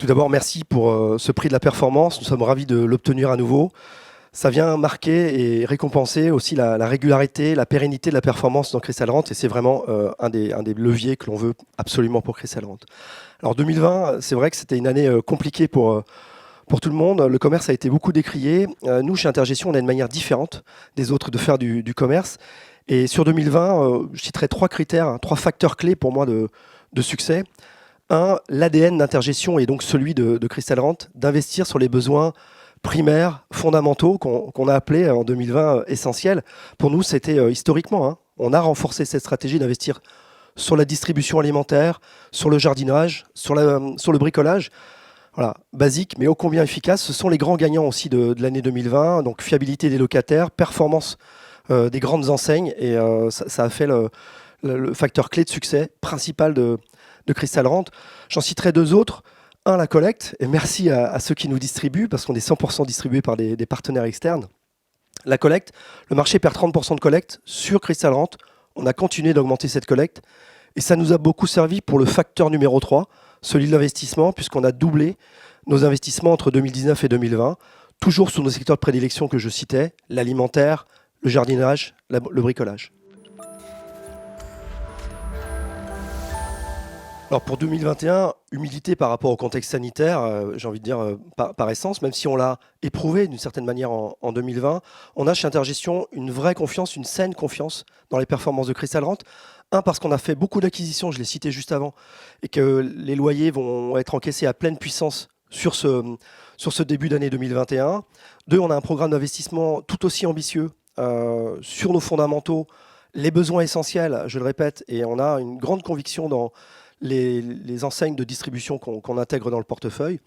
Tout d'abord, merci pour ce prix de la performance. Nous sommes ravis de l'obtenir à nouveau. Ça vient marquer et récompenser aussi la régularité, la pérennité de la performance dans Crystal Rent, et c'est vraiment un des leviers que l'on veut absolument pour Crystal Rent. Alors 2020, c'est vrai que c'était une année compliquée pour tout le monde. Le commerce a été beaucoup décrié. Nous, chez Intergestion, on a une manière différente des autres de faire du commerce. Et sur 2020, je citerai 3 critères, 3 facteurs clés pour moi de succès. Un, l'ADN d'Intergestion est donc celui de Crystal Rent, d'investir sur les besoins primaires, fondamentaux, qu'on a appelés en 2020 essentiels. Pour nous, c'était historiquement. On a renforcé cette stratégie d'investir sur la distribution alimentaire, sur le jardinage, sur le bricolage. Voilà, basique, mais ô combien efficace. Ce sont les grands gagnants aussi de l'année 2020. Donc fiabilité des locataires, performance des grandes enseignes. Et ça a fait le facteur clé de succès principal de Crystal Rent. J'en citerai 2 autres. Un, la collecte, et merci à ceux qui nous distribuent, parce qu'on est 100% distribué par des partenaires externes. La collecte, le marché perd 30% de collecte sur Crystal Rent. On a continué d'augmenter cette collecte, et ça nous a beaucoup servi pour le facteur numéro 3, celui de l'investissement, puisqu'on a doublé nos investissements entre 2019 et 2020, toujours sur nos secteurs de prédilection que je citais, l'alimentaire, le jardinage, le bricolage. Alors pour 2021, humilité par rapport au contexte sanitaire, j'ai envie de dire par essence, même si on l'a éprouvé d'une certaine manière en 2020, on a chez Intergestion une vraie confiance, une saine confiance dans les performances de Crystal Rent. Un, parce qu'on a fait beaucoup d'acquisitions, je l'ai cité juste avant, et que les loyers vont être encaissés à pleine puissance sur ce début d'année 2021. Deux, on a un programme d'investissement tout aussi ambitieux sur nos fondamentaux, les besoins essentiels, je le répète, et on a une grande conviction dans les enseignes de distribution qu'on intègre dans le portefeuille.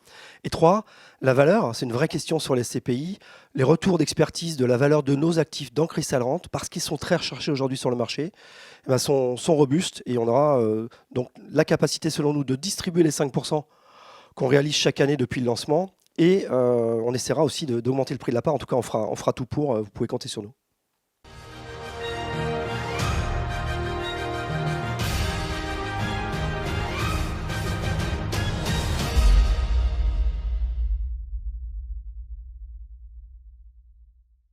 Et 3, la valeur, c'est une vraie question sur les SCPI, les retours d'expertise de la valeur de nos actifs dans Crystal Rent, parce qu'ils sont très recherchés aujourd'hui sur le marché, sont robustes, et on aura donc la capacité selon nous de distribuer les 5% qu'on réalise chaque année depuis le lancement, et on essaiera aussi d'augmenter le prix de la part. En tout cas, on fera tout pour, vous pouvez compter sur nous.